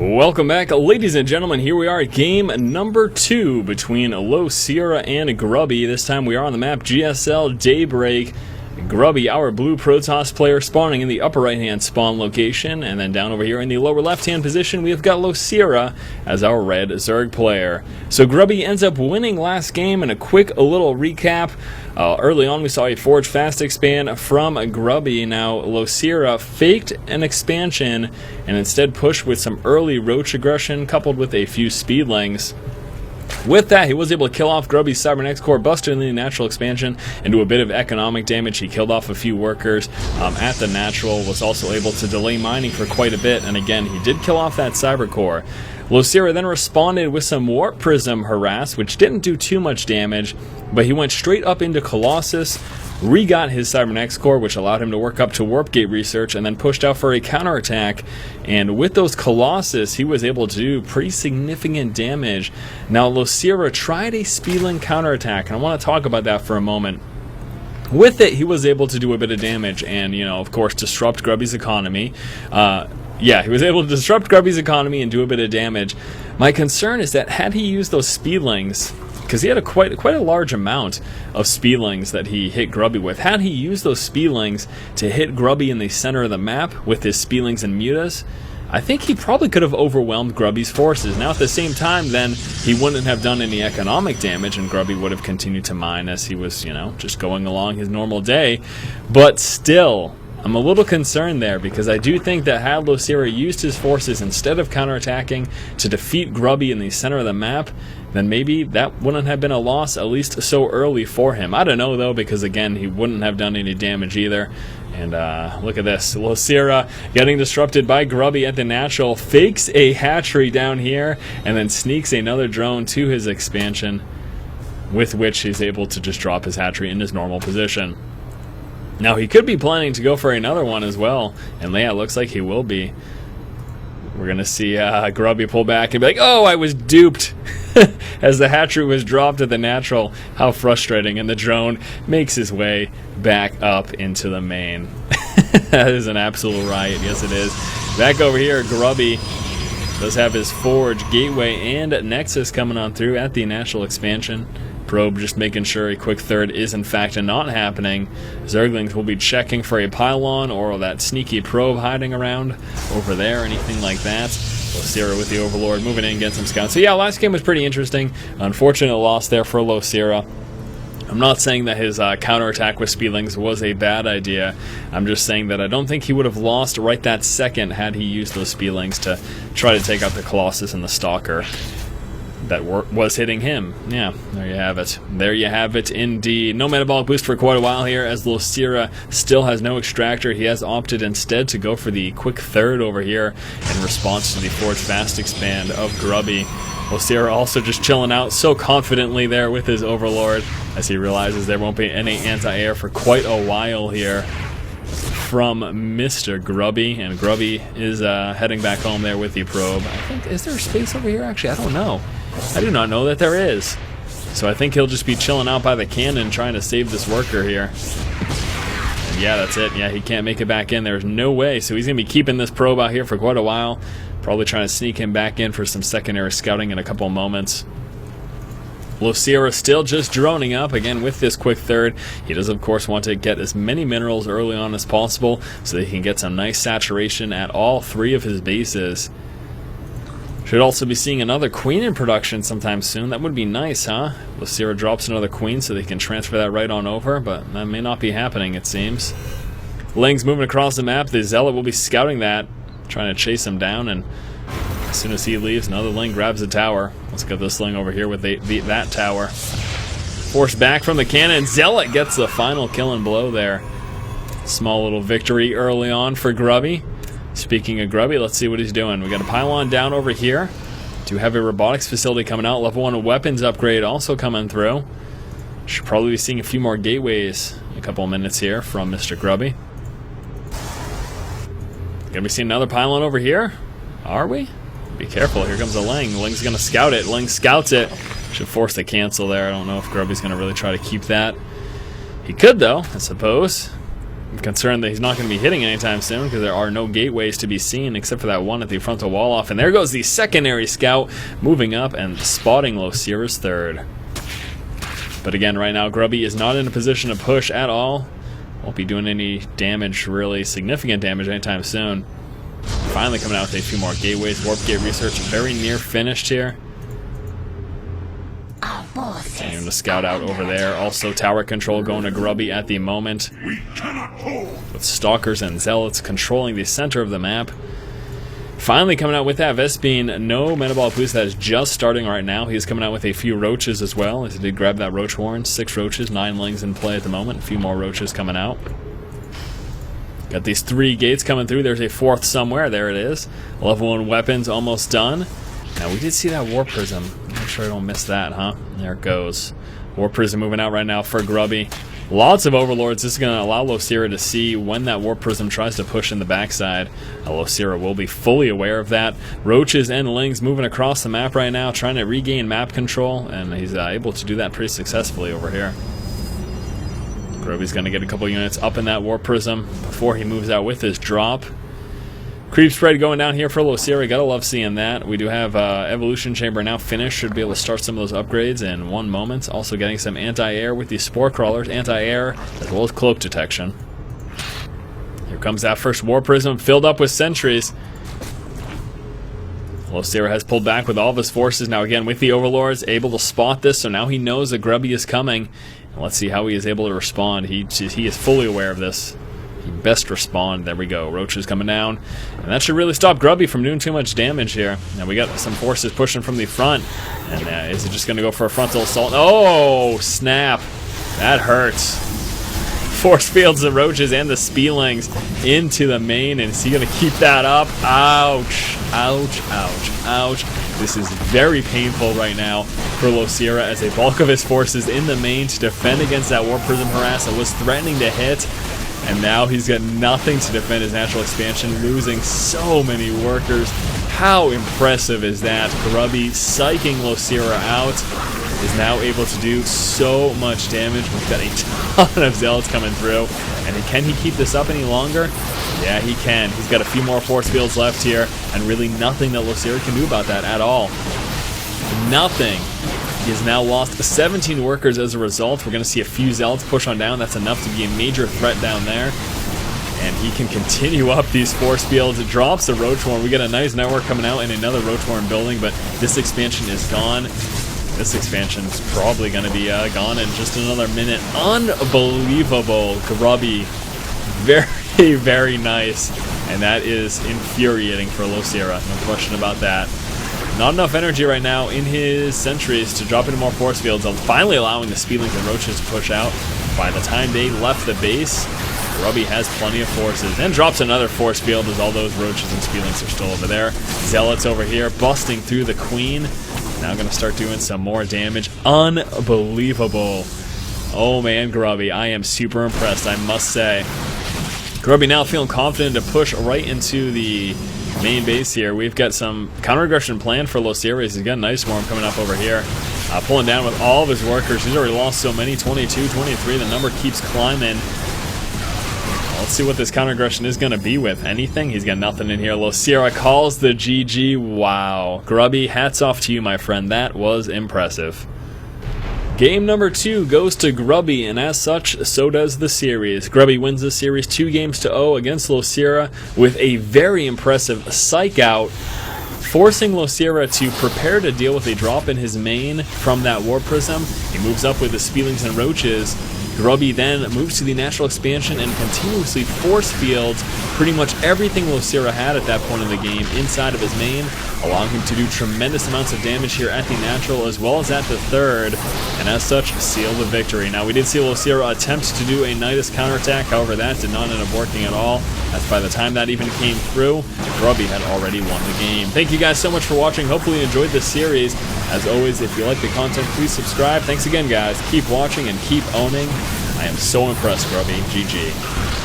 Welcome back, ladies and gentlemen. Here we are at game number 2 between LosirA and Grubby. This time we are on the map GSL Daybreak. Grubby, our blue Protoss player, spawning in the upper right-hand spawn location, and then down over here in the lower left-hand position we have got LosirA as our red Zerg player. So Grubby ends up winning last game. In a quick little recap, early on we saw a Forge Fast expand from Grubby. Now LosirA faked an expansion and instead pushed with some early roach aggression coupled with a few speedlings. With that, he was able to kill off Grubby's Cybernex core, busted in the natural expansion, and do a bit of economic damage. He killed off a few workers at the natural, was also able to delay mining for quite a bit, and again, he did kill off that cyber core. LosirA then responded with some Warp Prism harass, which didn't do too much damage, but he went straight up into Colossus, re-got his Cybernex core, which allowed him to work up to Warp Gate research, and then pushed out for a counterattack. And with those Colossus, he was able to do pretty significant damage. Now, LosirA tried a Speedling counterattack, and I want to talk about that for a moment. With it, he was able to do a bit of damage and, you know, of course, disrupt Grubby's economy. Yeah, he was able to disrupt Grubby's economy and do a bit of damage. My concern is that had he used those Speedlings, because he had quite a large amount of Speedlings that he hit Grubby with. Had he used those Speedlings to hit Grubby in the center of the map with his Speedlings and Mutas, I think he probably could have overwhelmed Grubby's forces. Now at the same time then, he wouldn't have done any economic damage and Grubby would have continued to mine as he was, you know, just going along his normal day. But still, I'm a little concerned there, because I do think that had LosirA used his forces instead of counterattacking to defeat Grubby in the center of the map, then maybe that wouldn't have been a loss, at least so early for him. I don't know though, because again, he wouldn't have done any damage either. And look at this, LosirA getting disrupted by Grubby at the natural, fakes a hatchery down here, and then sneaks another drone to his expansion, with which he's able to just drop his hatchery in his normal position. Now he could be planning to go for another one as well, and yeah, it looks like he will be. We're going to see Grubby pull back and be like, oh, I was duped, as the hatchery was dropped at the natural. How frustrating, and the drone makes his way back up into the main. That is an absolute riot, yes it is. Back over here, Grubby does have his Forge, Gateway, and Nexus coming on through at the natural expansion. Probe just making sure a quick third is in fact not happening. Zerglings will be checking for a pylon or that sneaky probe hiding around over there, anything like that. LosirA with the Overlord moving in, getting some scouts. So yeah, last game was pretty interesting. Unfortunate loss there for LosirA. I'm not saying that his counterattack with Speedlings was a bad idea. I'm just saying that I don't think he would have lost right that second had he used those Speedlings to try to take out the Colossus and the Stalker that was hitting him. Yeah, there you have it. There you have it indeed. No metabolic boost for quite a while here, as LosirA still has no extractor. He has opted instead to go for the quick third over here in response to the Forge Fast expand of Grubby. LosirA also just chilling out so confidently there with his Overlord, as he realizes there won't be any anti-air for quite a while here from Mr. Grubby, and Grubby is heading back home there with the probe. I think, is there space over here actually? I don't know. I do not know that there is. So I think he'll just be chilling out by the cannon trying to save this worker here. And yeah, that's it. Yeah, he can't make it back in. There's no way. So he's going to be keeping this probe out here for quite a while. Probably trying to sneak him back in for some secondary scouting in a couple of moments. LosirA still just droning up again with this quick third. He does of course want to get as many minerals early on as possible so that he can get some nice saturation at all 3 of his bases. Should also be seeing another queen in production sometime soon. That would be nice, huh? LosirA drops another queen so they can transfer that right on over, but that may not be happening, it seems. Ling's moving across the map. The Zealot will be scouting that, trying to chase him down, and as soon as he leaves, another Ling grabs the tower. Let's get this Ling over here with that tower. Forced back from the cannon. Zealot gets the final killing blow there. Small little victory early on for Grubby. Speaking of Grubby, let's see what he's doing. We got a pylon down over here. Do have a robotics facility coming out. Level 1 weapons upgrade also coming through. Should probably be seeing a few more gateways in a couple of minutes here from Mr. Grubby. Gonna be seeing another pylon over here? Are we? Be careful, here comes a Ling. Ling's gonna scout it. Ling scouts it. Should force the cancel there. I don't know if Grubby's gonna really try to keep that. He could though, I suppose. I'm concerned that he's not going to be hitting anytime soon because there are no gateways to be seen except for that one at the frontal wall off. And there goes the secondary scout moving up and spotting LosirA's third. But again, right now, Grubby is not in a position to push at all. Won't be doing any damage, really significant damage anytime soon. Finally coming out with a few more gateways. Warp gate research very near finished here. Continuing to scout out over there. Also tower control going to Grubby at the moment. With stalkers and zealots controlling the center of the map. Finally coming out with that Vespine. No metabolic boost. That is just starting right now. He's coming out with a few roaches as well. As he did grab that roach horn. 6 roaches, 9 lings in play at the moment. A few more roaches coming out. Got these 3 gates coming through. There's a 4th somewhere. There it is. Level 1 weapons almost done. Now we did see that War Prism. Make sure I don't miss that, huh? There it goes. War Prism moving out right now for Grubby. Lots of Overlords. This is going to allow LosirA to see when that War Prism tries to push in the backside. LosirA will be fully aware of that. Roaches and Lings moving across the map right now, trying to regain map control, and he's able to do that pretty successfully over here. Grubby's going to get a couple units up in that War Prism before he moves out with his drop. Creep spread going down here for LosirA. Gotta love seeing that. We do have Evolution Chamber now finished. Should be able to start some of those upgrades in 1 moment. Also getting some anti-air with these Spore Crawlers. Anti-air as well as cloak detection. Here comes that first War Prism filled up with sentries. LosirA has pulled back with all of his forces. Now again with the Overlords, able to spot this. So now he knows that Grubby is coming. And let's see how he is able to respond. He is fully aware of this. Best respond. There we go. Roaches coming down. And that should really stop Grubby from doing too much damage here. Now we got some forces pushing from the front. And is it just going to go for a frontal assault? Oh, snap. That hurts. Force fields the roaches and the Spielings into the main. And is he going to keep that up? Ouch. Ouch. Ouch. Ouch. This is very painful right now for LosirA as a bulk of his forces in the main to defend against that War Prism harass that was threatening to hit. And now he's got nothing to defend his natural expansion, losing so many workers. How impressive is that? Grubby psyching LosirA out, is now able to do so much damage. We've got a ton of zealots coming through. And can he keep this up any longer? Yeah, he can. He's got a few more force fields left here, and really nothing that LosirA can do about that at all. Nothing. He has now lost 17 workers as a result. We're going to see a few zealots push on down. That's enough to be a major threat down there. And he can continue up these force fields. It drops the roach horn. We get a nice network coming out in another roach horn building, but this expansion is gone. This expansion is probably going to be gone in just another minute. Unbelievable. Grubby. Very, very nice. And that is infuriating for LosirA. No question about that. Not enough energy right now in his sentries to drop into more force fields, finally allowing the Spielings and Roaches to push out. By the time they left the base, Grubby has plenty of forces and drops another force field as all those Roaches and Spielings are still over there. Zealots over here busting through the Queen. Now going to start doing some more damage. Unbelievable. Oh man, Grubby, I am super impressed, I must say. Grubby now feeling confident to push right into the main base here. We've got some counter-aggression planned for LosirA. He's got a nice swarm coming up over here. Pulling down with all of his workers. He's already lost so many. 22, 23. The number keeps climbing. Let's see what this counter-aggression is going to be with. Anything? He's got nothing in here. LosirA calls the GG. Wow. Grubby, hats off to you, my friend. That was impressive. Game number 2 goes to Grubby, and as such, so does the series. Grubby wins the series 2-0 against LosirA with a very impressive psych out, forcing LosirA to prepare to deal with a drop in his main from that War Prism. He moves up with the Spielings and Roaches. Grubby then moves to the natural expansion and continuously force fields pretty much everything LosirA had at that point in the game inside of his main, allowing him to do tremendous amounts of damage here at the natural as well as at the third, and as such, seal the victory. Now, we did see LosirA attempt to do a Nidus counterattack, however, that did not end up working at all, as by the time that even came through, Grubby had already won the game. Thank you guys so much for watching. Hopefully you enjoyed this series. As always, if you like the content, please subscribe. Thanks again, guys. Keep watching and keep owning. I am so impressed, Grubby. GG.